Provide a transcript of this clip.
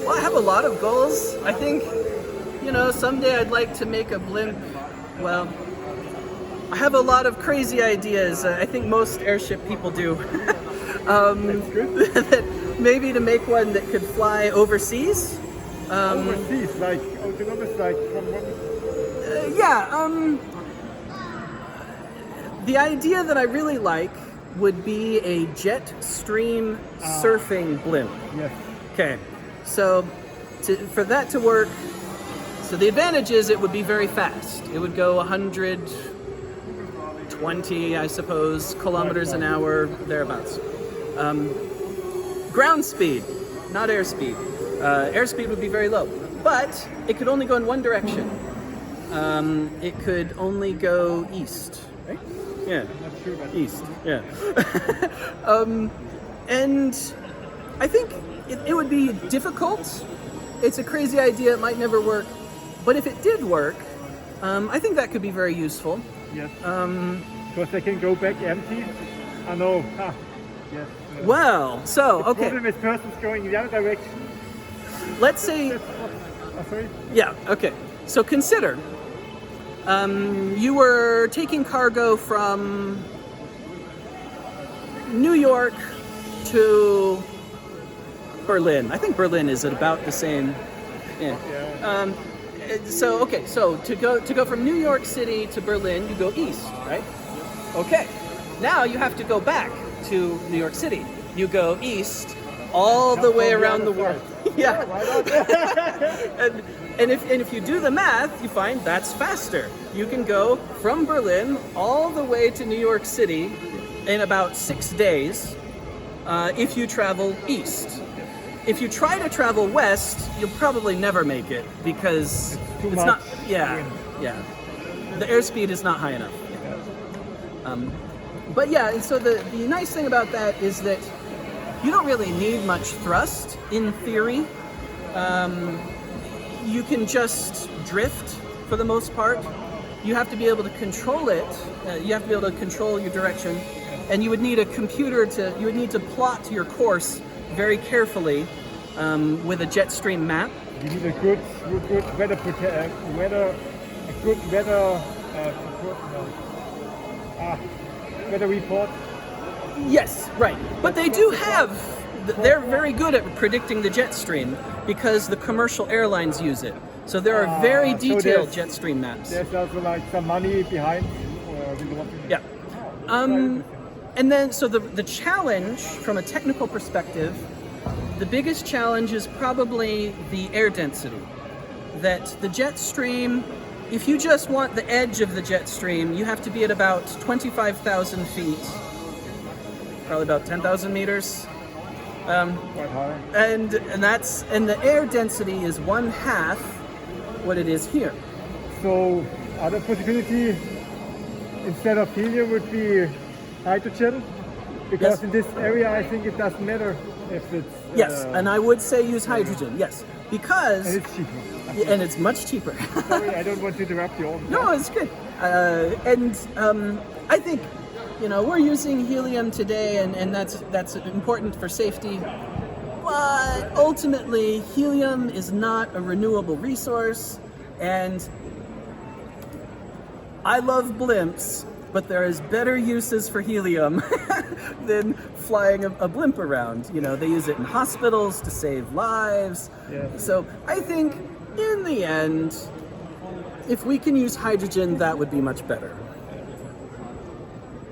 Well, I have a lot of goals. I think, someday I'd like to make a blimp. Well, I have a lot of crazy ideas. I think most airship people do. That maybe to make one that could fly overseas. Overseas, like autonomous, like from one. The idea that I really like would be a jet-stream-surfing blimp. Yes. Okay, so for that to work, so the advantage is it would be very fast. It would go 120, I suppose, kilometers an hour, thereabouts. Ground speed, not airspeed. Airspeed would be very low, but it could only go in one direction. It could only go east, right? Yeah, east, yeah. And I think it would be difficult. It's a crazy idea, it might never work. But if it did work, I think that could be very useful. Yes. Because they can go back empty. I know. Yes. Well, so, okay. The problem is persons going in the other direction. Let's say... sorry? Yeah, okay. So consider, you were taking cargo from New York to Berlin. I think Berlin is at about the same. Yeah. So to go from New York City to Berlin, you go east, right? Okay. Now you have to go back to New York City. You go east all the way around the world. Yeah. And if you do the math, you find that's faster. You can go from Berlin all the way to New York City in about 6 days if you travel east. If you try to travel west, you'll probably never make it because it's not. Yeah. The airspeed is not high enough. But yeah, and so the nice thing about that is that you don't really need much thrust in theory. You can just drift for the most part. You have to be able to control it. You have to be able to control your direction, and you would need a computer you would need to plot your course very carefully with a jet stream map. You need a good weather weather report. Yes, right. But they do have. They're very good at predicting the jet stream because the commercial airlines use it. So there are very detailed jet stream maps. There's also like some money behind. Yeah. And then, so the challenge from a technical perspective, the biggest challenge is probably the air density. That the jet stream, if you just want the edge of the jet stream, you have to be at about 25,000 feet, probably about 10,000 meters. Quite high. And the air density is 1/2 what it is here. So other possibility instead of helium would be hydrogen, because in this area I think it doesn't matter if it's yes, and I would say use hydrogen. Yes, because and it's cheaper. And it's much cheaper. Sorry, I don't want to interrupt you all. No, it's good. I think we're using helium today, and that's important for safety. But ultimately, helium is not a renewable resource, and I love blimps, but there is better uses for helium than flying a blimp around. They use it in hospitals to save lives. Yeah. So I think in the end, if we can use hydrogen, that would be much better.